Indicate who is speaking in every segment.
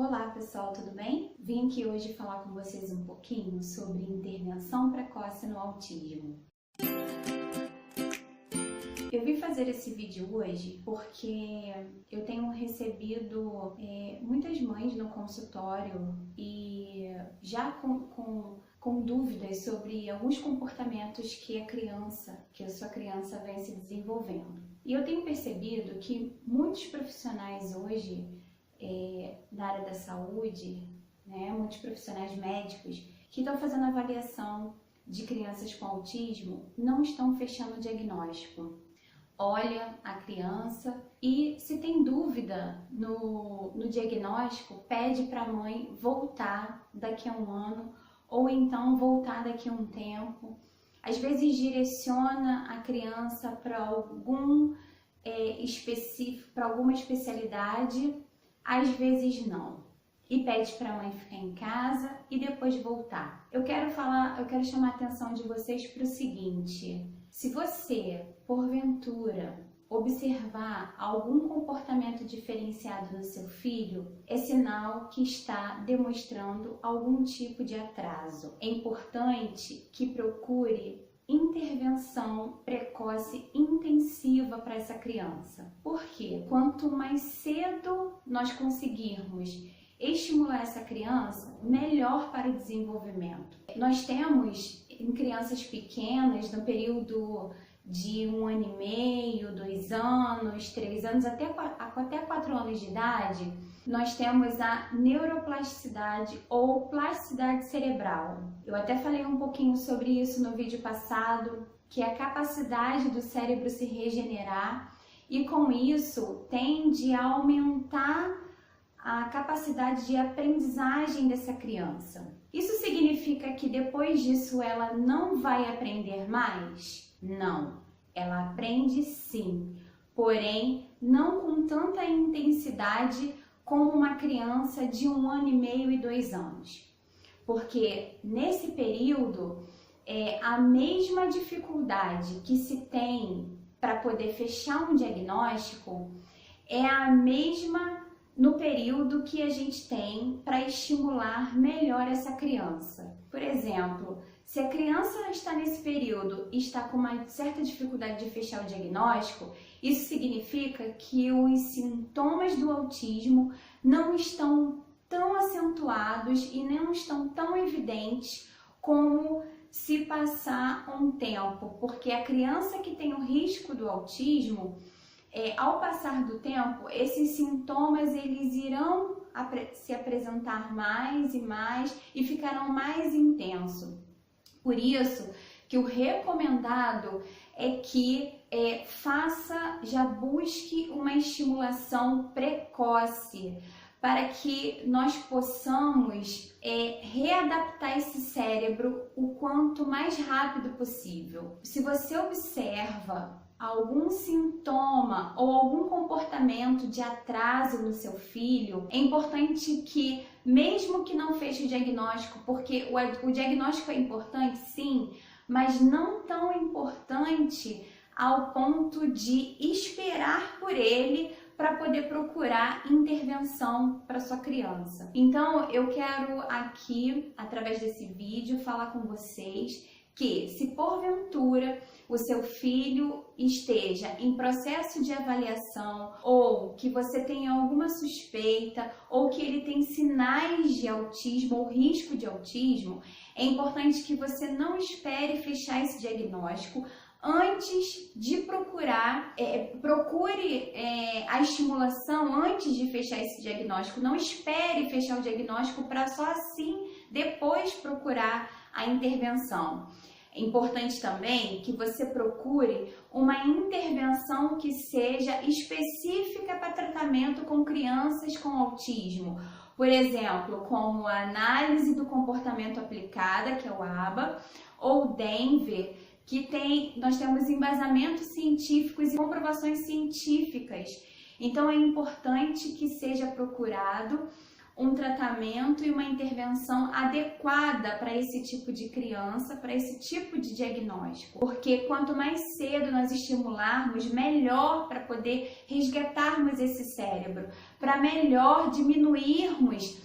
Speaker 1: Olá pessoal, tudo bem? Vim aqui hoje falar com vocês um pouquinho sobre intervenção precoce no autismo. Eu vim fazer esse vídeo hoje porque eu tenho recebido muitas mães no consultório e já com dúvidas sobre alguns comportamentos que a sua criança vem se desenvolvendo. E eu tenho percebido que muitos profissionais hoje da área da saúde, muitos profissionais médicos que estão fazendo avaliação de crianças com autismo não estão fechando o diagnóstico. Olha a criança e, se tem dúvida no diagnóstico, pede para a mãe voltar daqui a um ano ou então voltar daqui a um tempo. Às vezes direciona a criança para algum específico, para alguma especialidade, às vezes não. E pede para a mãe ficar em casa e depois voltar. Eu quero chamar a atenção de vocês para o seguinte: se você, porventura, observar algum comportamento diferenciado no seu filho, é sinal que está demonstrando algum tipo de atraso. É importante que procure intervenção precoce intensiva para essa criança. Por quê? Quanto mais cedo nós conseguirmos estimular essa criança, melhor para o desenvolvimento. Nós temos em crianças pequenas, no período de 1 ano e meio, 2 anos, 3 anos, até 4 anos de idade, nós temos a neuroplasticidade ou plasticidade cerebral. Eu até falei um pouquinho sobre isso no vídeo passado, que é a capacidade do cérebro se regenerar e com isso tende a aumentar a capacidade de aprendizagem dessa criança. Isso significa que depois disso ela não vai aprender mais? Não, ela aprende sim, porém não com tanta intensidade como uma criança de 1 ano e meio e 2 anos. Porque nesse período, a mesma dificuldade que se tem para poder fechar um diagnóstico é a mesma no período que a gente tem para estimular melhor essa criança. Por exemplo, se a criança está nesse período e está com uma certa dificuldade de fechar o diagnóstico, isso significa que os sintomas do autismo não estão tão acentuados e não estão tão evidentes como se passar um tempo, porque a criança que tem o risco do autismo, ao passar do tempo, esses sintomas eles irão se apresentar mais e mais e ficarão mais intensos. Por isso que o recomendado é que já busque uma estimulação precoce para que nós possamos readaptar esse cérebro o quanto mais rápido possível. Se você observa algum sintoma ou algum comportamento de atraso no seu filho, é importante que, mesmo que não feche o diagnóstico, porque o diagnóstico é importante, sim, mas não tão importante ao ponto de esperar por ele para poder procurar intervenção para sua criança. Então, eu quero aqui, através desse vídeo, falar com vocês que, se porventura o seu filho esteja em processo de avaliação ou que você tenha alguma suspeita ou que ele tem sinais de autismo ou risco de autismo, é importante que você não espere fechar esse diagnóstico antes de procurar, procure a estimulação antes de fechar esse diagnóstico. Não espere fechar o diagnóstico para só assim depois procurar a intervenção. É importante também que você procure uma intervenção que seja específica para tratamento com crianças com autismo. Por exemplo, como a análise do comportamento aplicada, que é o ABA, ou Denver, nós temos embasamentos científicos e comprovações científicas. Então é importante que seja procurado um tratamento e uma intervenção adequada para esse tipo de criança, para esse tipo de diagnóstico. Porque quanto mais cedo nós estimularmos, melhor para poder resgatarmos esse cérebro, para melhor diminuirmos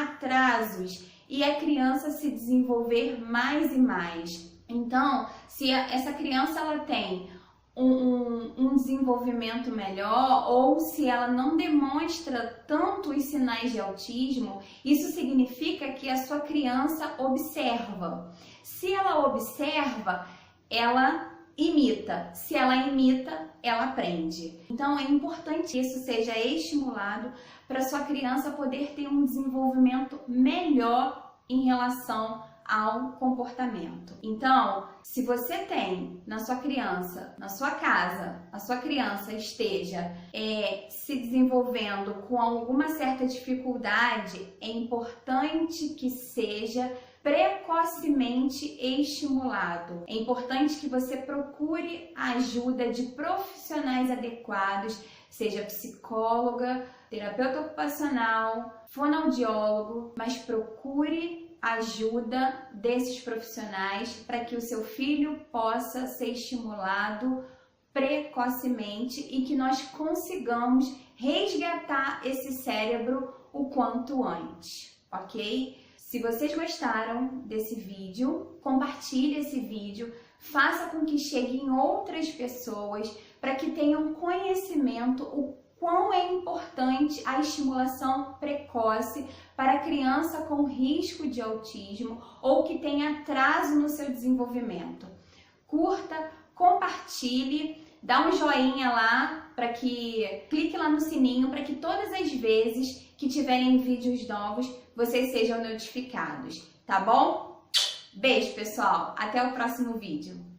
Speaker 1: atrasos e a criança se desenvolver mais e mais. Então, se essa criança ela tem um desenvolvimento melhor, ou se ela não demonstra tanto os sinais de autismo, isso significa que a sua criança observa. Se ela observa, ela imita. Se ela imita, ela aprende. Então é importante que isso seja estimulado para sua criança poder ter um desenvolvimento melhor em relação ao comportamento. Então, se você tem na sua criança, na sua casa, a sua criança esteja se desenvolvendo com alguma certa dificuldade, é importante que seja precocemente estimulado. É importante que você procure a ajuda de profissionais adequados, seja psicóloga, terapeuta ocupacional, fonoaudiólogo, mas procure ajuda desses profissionais para que o seu filho possa ser estimulado precocemente e que nós consigamos resgatar esse cérebro o quanto antes, ok? Se vocês gostaram desse vídeo, compartilhe esse vídeo, faça com que chegue em outras pessoas para que tenham conhecimento o quão é importante a estimulação precoce para a criança com risco de autismo ou que tem atraso no seu desenvolvimento. Curta, compartilhe, dá um joinha lá para que clique lá no sininho para que todas as vezes que tiverem vídeos novos vocês sejam notificados, tá bom? Beijo, pessoal! Até o próximo vídeo!